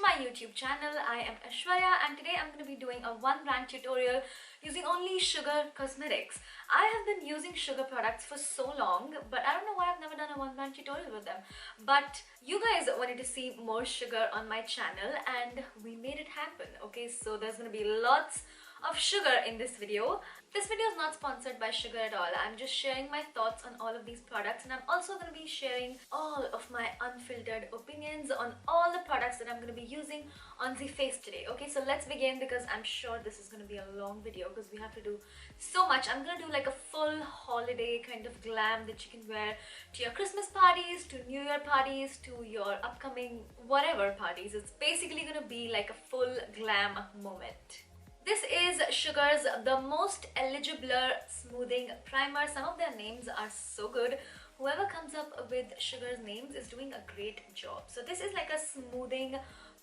my YouTube channel. I am Aishwarya and today I'm going to be doing a one brand tutorial using only sugar cosmetics. I have been using sugar products for so long, but I don't know why I've never done a one brand tutorial with them. But you guys wanted to see more sugar on my channel and we made it happen. Okay, so there's going to be lots of sugar in this video. This video is not sponsored by sugar at all. I'm just sharing my thoughts on all of these products, and I'm also going to be sharing all of my unfiltered opinions on all the products that I'm going to be using on the face today. Okay, so let's begin because I'm sure this is going to be a long video because we have to do so much. I'm going to do like a full holiday kind of glam that you can wear to your Christmas parties, to New Year parties, to your upcoming whatever parties. It's basically going to be like a full glam moment. This is Sugar's The Most Eligiblur Smoothing Primer. Some of their names are so good. Whoever comes up with Sugar's names is doing a great job. So this is like a smoothing,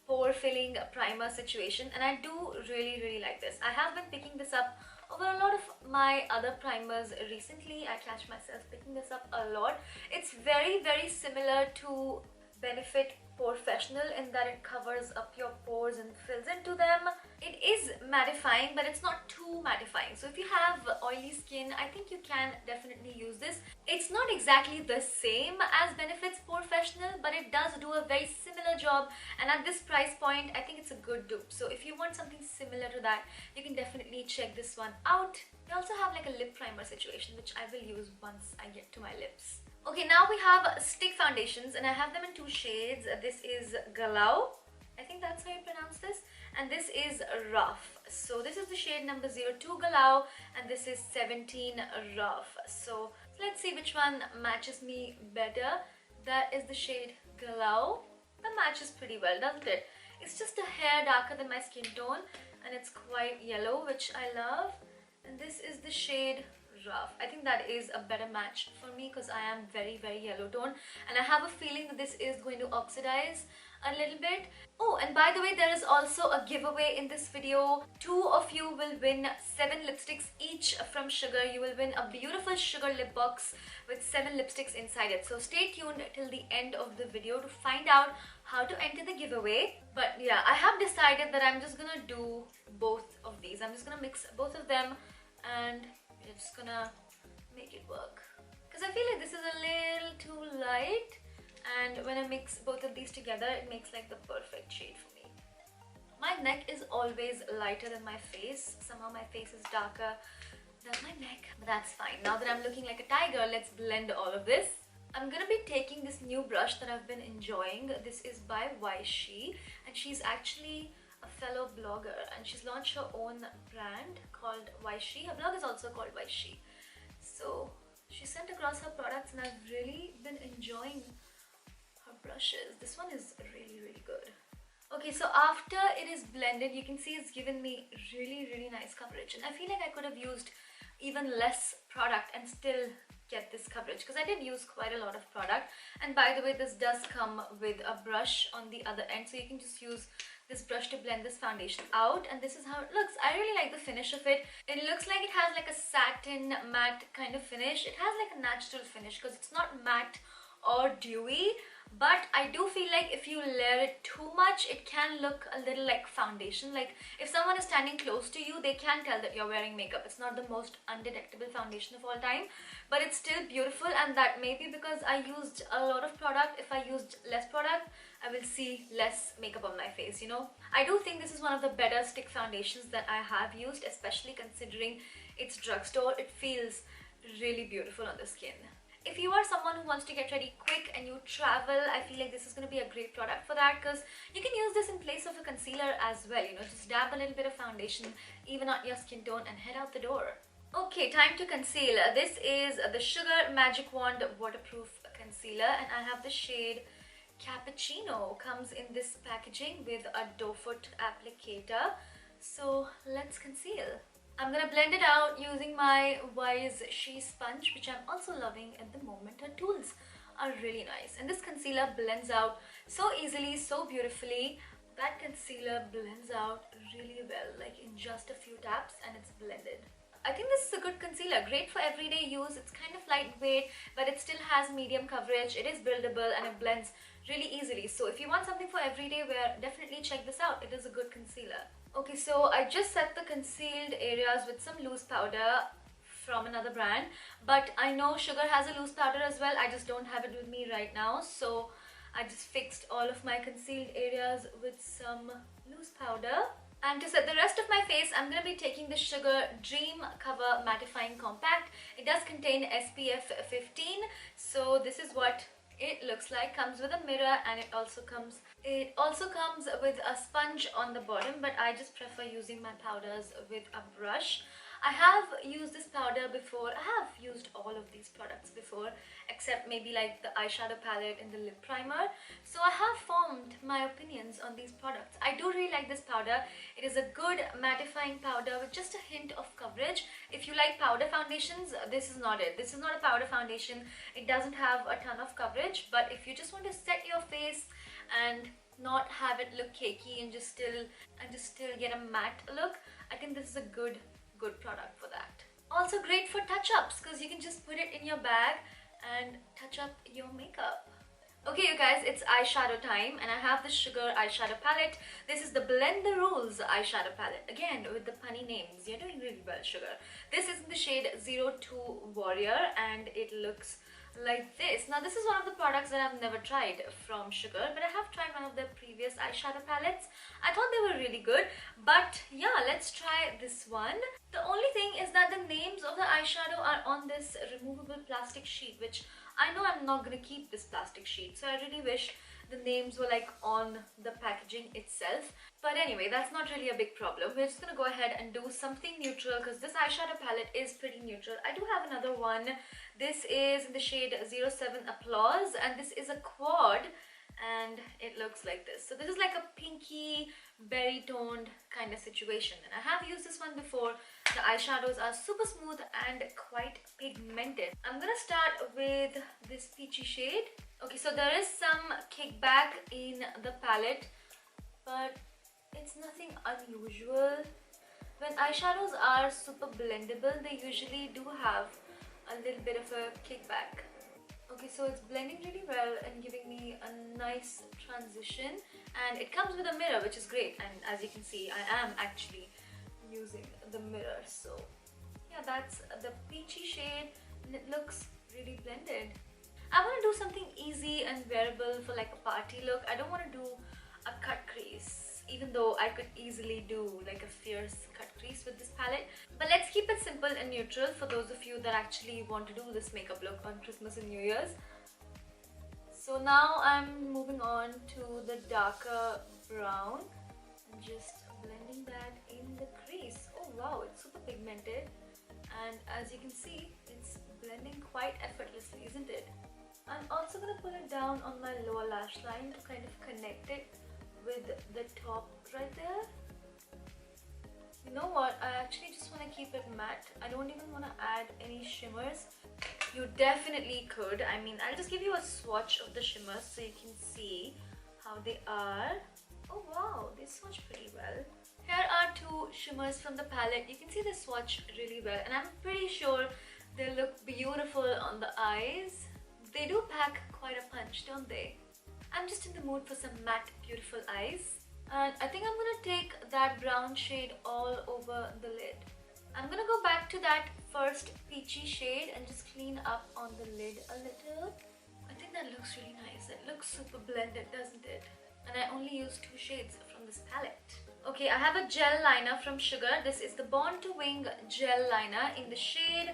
pore filling primer situation, and I do really like this. I have been picking this up over a lot of my other primers recently. I catch myself picking this up a lot. It's very similar to Benefit Professional in that it covers up your pores and fills into them. It is mattifying, but it's not too mattifying. So if you have oily skin, I think you can definitely use this. It's not exactly the same as Benefit's Professional, but it does do a very similar job, and at this price point I think it's a good dupe. So if you want something similar to that, you can definitely check this one out. They also have like a lip primer situation, which I will use once I get to my lips. Okay, now we have stick foundations, and I have them in two shades. This is Galão, I think that's how you pronounce this, and this is Rough. So this is the shade number 02 Galão, and this is 17 Rough. So let's see which one matches me better. That is the shade Galão. That matches pretty well, doesn't it? It's just a hair darker than my skin tone, and it's quite yellow, which I love. And this is the shade Rough. I think that is a better match for me because I am very yellow tone, and I have a feeling that this is going to oxidize a little bit. Oh, and by the way, there is also a giveaway in this video. 2 of you will win 7 lipsticks each from Sugar. You will win a beautiful Sugar lip box with 7 lipsticks inside it. So stay tuned till the end of the video to find out how to enter the giveaway. But yeah, I have decided that I'm just gonna do both of these. I'm just gonna mix both of them and we're just gonna make it work, because I feel like this is a little too light, and when I mix both of these together it makes like the perfect shade for me. My neck is always lighter than my face. Somehow my face is darker than my neck, but that's fine. Now that I'm looking like a tiger, let's blend all of this. I'm gonna be taking this new brush that I've been enjoying. This is by She, and she's actually a fellow blogger, and she's launched her own brand called She. Her blog is also called She. So she sent across her products, and I've really been enjoying her brushes. This one is really good. Okay, so after it is blended, you can see it's given me really nice coverage, and I feel like I could have used even less product and still get this coverage, because I did use quite a lot of product. And by the way, this does come with a brush on the other end, so you can just use this brush to blend this foundation out, and this is how it looks. I really like the finish of it. It looks like it has like a satin matte kind of finish. It has like a natural finish because it's not matte or dewy, but I do feel like if you layer it too much, it can look a little like foundation. Like if someone is standing close to you, they can tell that you're wearing makeup. It's not the most undetectable foundation of all time, but it's still beautiful, and that may be because I used a lot of product. If I used less product, I will see less makeup on my face, you know. I do think this is one of the better stick foundations that I have used, especially considering it's drugstore. It feels really beautiful on the skin. If you are someone who wants to get ready quick and you travel, I feel like this is going to be a great product for that, because you can use this in place of a concealer as well, you know, just dab a little bit of foundation, even out your skin tone, and head out the door. Okay, time to conceal. This is the Sugar Magic Wand Waterproof Concealer, and I have the shade Cappuccino. Comes in this packaging with a doe foot applicator. So let's conceal. I'm gonna blend it out using my She sponge, which I'm also loving at the moment. Her tools are really nice, and this concealer blends out so easily, so beautifully. That concealer blends out really well, like in just a few taps, and it's blended. I think this is a good concealer, great for everyday use. It's kind of lightweight, but it still has medium coverage. It is buildable, and it blends really easily. So if you want something for everyday wear, definitely check this out. It is a good concealer. Okay, so I just set the concealed areas with some loose powder from another brand, but I know Sugar has a loose powder as well. I just don't have it with me right now, so I just fixed all of my concealed areas with some loose powder. And to set the rest of my face, I'm going to be taking the Sugar Dream Cover Mattifying Compact. It does contain SPF 15, so this is what it looks like. Comes with a mirror, and it also comes with a sponge on the bottom, but I just prefer using my powders with a brush. I have used this powder before. I have used all of these products before, except maybe like the eyeshadow palette and the lip primer. So I have formed my opinions on these products. I do really like this powder. It is a good mattifying powder with just a hint of coverage. If you like powder foundations, this is not it. This is not a powder foundation. It doesn't have a ton of coverage, but if you just want to set your face and not have it look cakey and just still get a matte look, I think this is a good product for that. Also great for touch-ups, because you can just put it in your bag and touch up your makeup. Okay, you guys, it's eyeshadow time, and I have the Sugar eyeshadow palette. This is the Blend the Rules eyeshadow palette. Again, with the punny names. You're doing really well, Sugar. This is in the shade 02 Warrior, and it looks like this. Now, this is one of the products that I've never tried from Sugar, but I have tried one of their previous eyeshadow palettes. I thought they were really good, but yeah, let's try this one. The only thing is that the names of the eyeshadow are on this removable plastic sheet, which I know I'm not going to keep this plastic sheet, so I really wish the names were like on the packaging itself. But anyway, that's not really a big problem. We're just going to go ahead and do something neutral, because this eyeshadow palette is pretty neutral. I do have another one. This is in the shade 07 Applause, and this is a quad, and it looks like this. So this is like a pinky berry toned kind of situation, and I have used this one before. The eyeshadows are super smooth and quite pigmented. I'm gonna start with this peachy shade. Okay, so there is some kickback in the palette, but it's nothing unusual. When eyeshadows are super blendable, they usually do have a little bit of a kickback. Okay, so it's blending really well and giving me a nice transition, and it comes with a mirror, which is great. And as you can see, I am actually using the mirror. So yeah, that's the peachy shade, and it looks really blended. I want to do something easy and wearable for like a party look. I don't want to do a cut crease, even though I could easily do like a fierce cut crease with this palette. But let's keep it simple and neutral for those of you that actually want to do this makeup look on Christmas and New Year's. So now I'm moving on to the darker brown and just blending that in the crease. Oh wow, it's super pigmented, and as you can see, it's blending quite effortlessly, isn't it? I'm also going to pull it down on my lower lash line to kind of connect it with the top right there. You know what, I actually just want to keep it matte. I don't even want to add any shimmers. You definitely could. I mean, I'll just give you a swatch of the shimmers so you can see how they are. Oh wow, they swatch pretty well. Here are two shimmers from the palette. You can see they swatch really well, and I'm pretty sure they look beautiful on the eyes. They do pack quite a punch, don't they? I'm just in the mood for some matte, beautiful eyes. And I think I'm going to take that brown shade all over the lid. I'm going to go back to that first peachy shade and just clean up on the lid a little. I think that looks really nice. It looks super blended, doesn't it? And I only used two shades from this palette. Okay, I have a gel liner from Sugar. This is the Born to Wing gel liner in the shade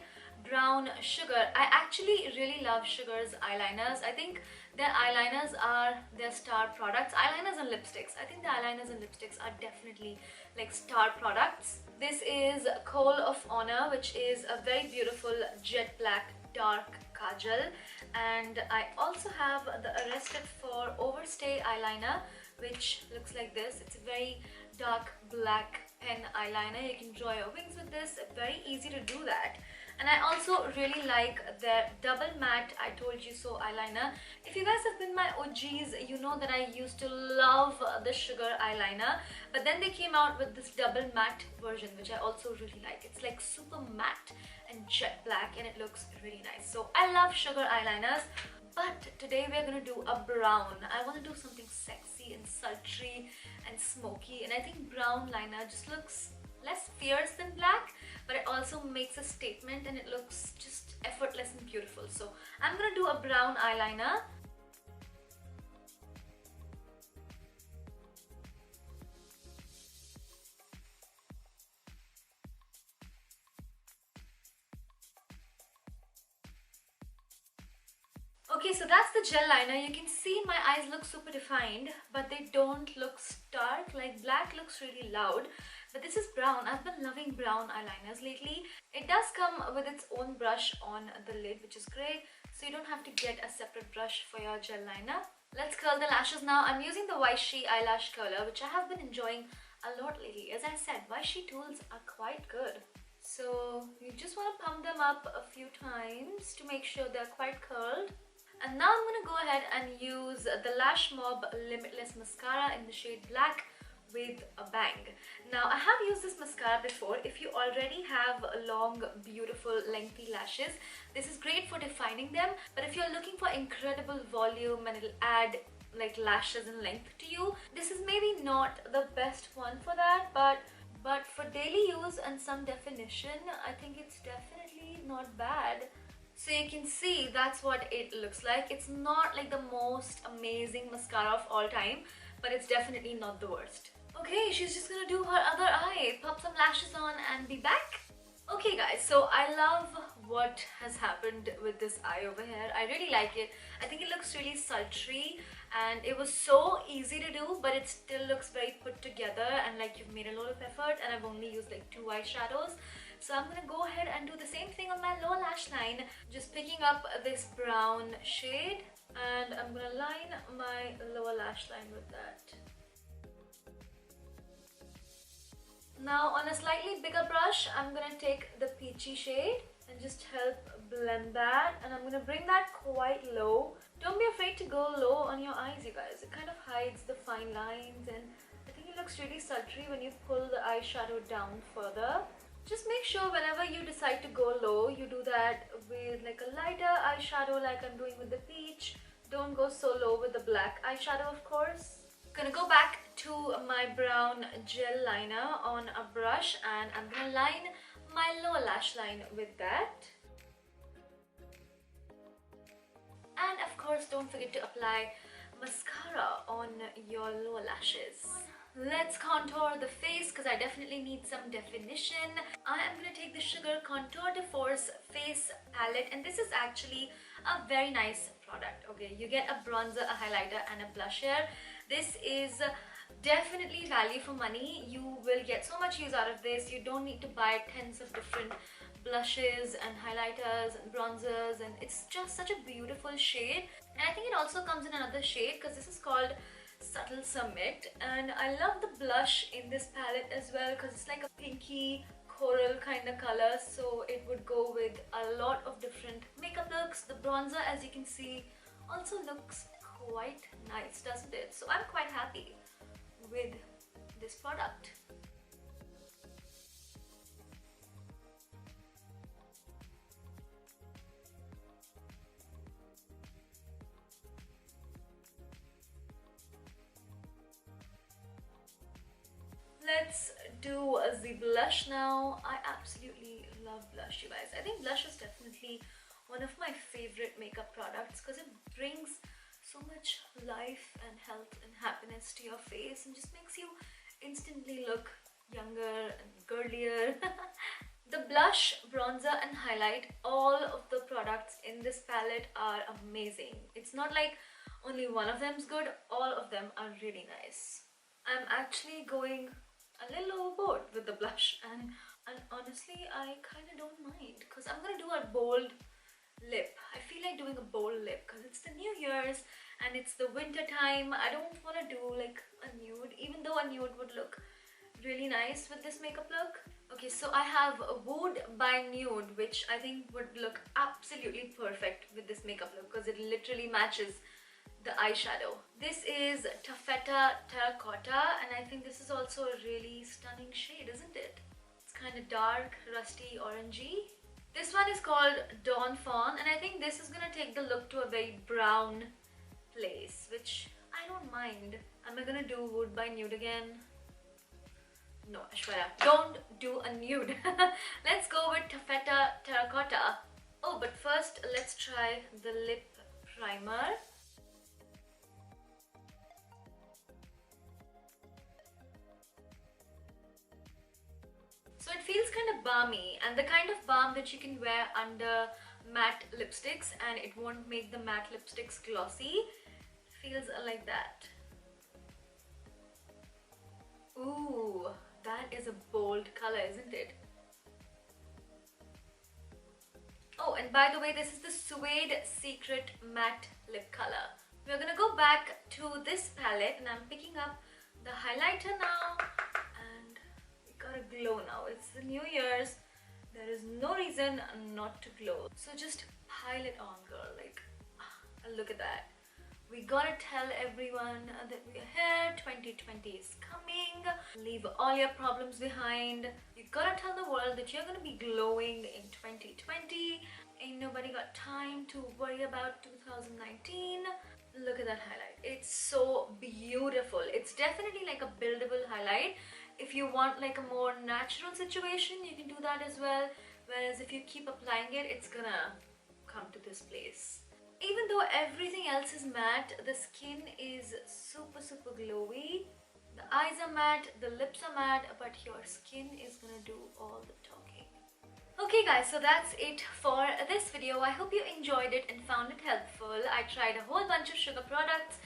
Brown Sugar. I actually really love Sugar's eyeliners. I think their eyeliners are their star products. Eyeliners and lipsticks. I think the eyeliners and lipsticks are definitely like star products. This is Coal of Honor, which is a very beautiful jet black dark kajal, and I also have the Arrested for Overstay eyeliner, which looks like this. It's a very dark black pen eyeliner. You can draw your wings with this. Very easy to do that. And I also really like their double matte I Told You So eyeliner. If you guys have been my OGs, you know that I used to love the Sugar eyeliner, but then they came out with this double matte version, which I also really like. It's like super matte and jet black, and it looks really nice. So I love Sugar eyeliners, But today we're gonna do a brown. I want to do something sexy and sultry and smoky, and I think brown liner just looks less fierce than black, but it also makes a statement and it looks just effortless and beautiful. So I'm gonna do a brown eyeliner. Okay, so that's the gel liner. You can see my eyes look super defined, but they don't look stark. Like black looks really loud, but this is brown. I've been loving brown eyeliners lately. It does come with its own brush on the lid, which is great, so you don't have to get a separate brush for your gel liner. Let's curl the lashes now. I'm using the Weishi eyelash curler, which I have been enjoying a lot lately. As I said, Weishi tools are quite good. So you just want to pump them up a few times to make sure they're quite curled. And now I'm going to go ahead and use the Lash Mob Limitless Mascara in the shade Black with a bang. Now, I have used this mascara before. If you already have long, beautiful, lengthy lashes, this is great for defining them. But if you're looking for incredible volume and it'll add like lashes and length to you, this is maybe not the best one for that. But for daily use and some definition, I think it's definitely not bad. So you can see that's what it looks like. It's not like the most amazing mascara of all time, but it's definitely not the worst. Okay, she's just gonna do her other eye, pop some lashes on and be back. Okay guys, so I love what has happened with this eye over here. I really like it. I think it looks really sultry and it was so easy to do, but it still looks very put together and like you've made a lot of effort, and I've only used like 2 eyeshadows. So I'm gonna go ahead and do the same thing on my lower lash line, just picking up this brown shade, and I'm gonna line my lower lash line with that. Now on a slightly bigger brush, I'm gonna take the peachy shade and just help blend that, and I'm gonna bring that quite low. Don't be afraid to go low on your eyes, you guys. It kind of hides the fine lines, and I think it looks really sultry when you pull the eyeshadow down further. Just make sure whenever you decide to go low, you do that with like a lighter eyeshadow like I'm doing with the peach. Don't go so low with the black eyeshadow, of course. Gonna go back to my brown gel liner on a brush, and I'm gonna line my lower lash line with that. And of course, don't forget to apply mascara on your lower lashes. Let's contour the face because I definitely need some definition. I am going to take the Sugar Contour de Force Face Palette, and this is actually a very nice product. Okay, you get a bronzer, a highlighter and a blush here. This is definitely value for money. You will get so much use out of this. You don't need to buy tens of different blushes and highlighters and bronzers, and it's just such a beautiful shade. And I think it also comes in another shade because this is called Subtle Summit, and I love the blush in this palette as well because it's like a pinky coral kind of color, so it would go with a lot of different makeup looks. The bronzer, as you can see, also looks quite nice, doesn't it? So I'm quite happy with this product. Let's do the blush now. I absolutely love blush, you guys. I think blush is definitely one of my favorite makeup products because it brings so much life and health and happiness to your face and just makes you instantly look younger and girlier. The blush, bronzer and highlight, all of the products in this palette are amazing. It's not like only one of them is good, all of them are really nice. I'm actually going a little overboard with the blush, and honestly I kind of don't mind because I'm gonna do a bold lip. I feel like doing a bold lip because it's the New Year's and it's the winter time. I don't want to do like a nude, even though a nude would look really nice with this makeup look. Okay, so I have Wood by Nude, which I think would look absolutely perfect with this makeup look because it literally matches the eyeshadow. This is Taffeta Terracotta, and I think this is also a really stunning shade, isn't it? It's kind of dark, rusty, orangey. This one is called Dawn Fawn, and I think this is gonna take the look to a very brown place, which I don't mind. Am I gonna do Wood by Nude again? No, Aishwarya, don't do a nude. Let's go with Taffeta Terracotta. Oh, but first let's try the lip primer. So it feels kind of balmy, and the kind of balm that you can wear under matte lipsticks and it won't make the matte lipsticks glossy. Feels like that. Ooh, that is a bold color, isn't it? Oh, and by the way, this is the Suede Secret Matte Lip Color. We're gonna go back to this palette, and I'm picking up the highlighter now, and we got a glow now. It's the New Year's. There is no reason not to glow. So just pile it on, girl. Like, look at that. We gotta tell everyone that we're here. 2020 is coming. Leave all your problems behind. You gotta tell the world that you're gonna be glowing in 2020. Ain't nobody got time to worry about 2019. Look at that highlight. It's so beautiful. It's definitely like a buildable highlight. If you want like a more natural situation, you can do that as well. Whereas if you keep applying it, it's gonna come to this place. Even though everything else is matte, the skin is super glowy. The eyes are matte, the lips are matte, but your skin is gonna do all the talking. Okay guys, so that's it for this video. I hope you enjoyed it and found it helpful. I tried a whole bunch of sugar products,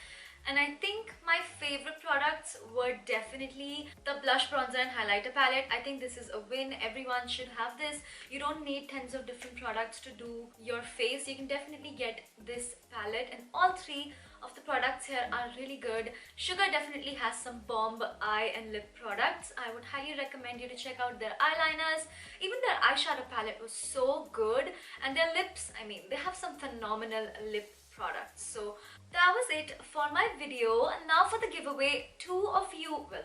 and I think my favorite products were definitely the blush, bronzer and highlighter palette. I think this is a win. Everyone should have this. You don't need tons of different products to do your face. You can definitely get this palette, and all three of the products here are really good. Sugar definitely has some bomb eye and lip products. I would highly recommend you to check out their eyeliners. Even their eyeshadow palette was so good, and their lips, I mean, they have some phenomenal lip products. So that was it for my video. And now for the giveaway, two of you will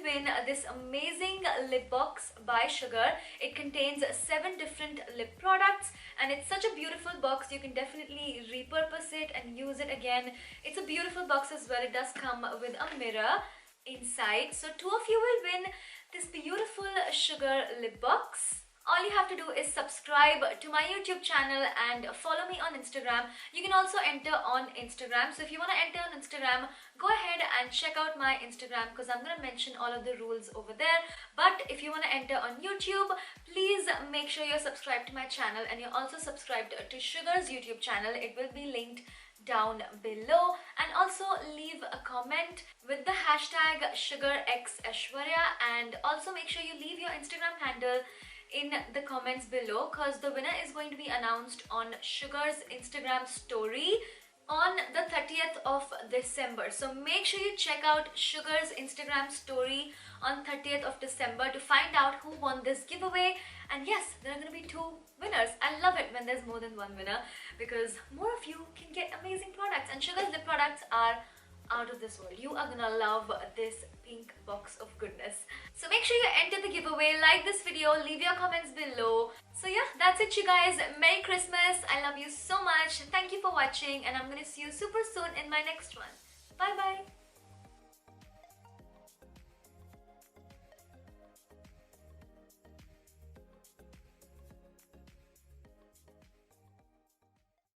win this amazing lip box by Sugar. It contains 7 different lip products, and it's such a beautiful box. You can definitely repurpose it and use it again. It's a beautiful box as well. It does come with a mirror inside. So 2 of you will win this beautiful Sugar lip box. All you have to do is subscribe to my YouTube channel and follow me on Instagram. You can also enter on Instagram. So if you want to enter on Instagram, go ahead and check out my Instagram, because I'm going to mention all of the rules over there. But if you want to enter on YouTube, please make sure you're subscribed to my channel, and you're also subscribed to Sugar's YouTube channel. It will be linked down below. And also leave a comment with the hashtag SugarXAishwarya, and also make sure you leave your Instagram handle in the comments below, because the winner is going to be announced on Sugar's Instagram story on the 30th of December. So make sure you check out Sugar's Instagram story on 30th of December to find out who won this giveaway. And yes, there are going to be 2 winners. I love it when there's more than 1 winner, because more of you can get amazing products, and Sugar's lip products are out of this world. You are gonna love this pink box of goodness. So make sure you enter the giveaway, like this video, leave your comments below. So yeah, that's it you guys. Merry Christmas. I love you so much. Thank you for watching, and I'm gonna see you super soon in my next one. Bye bye.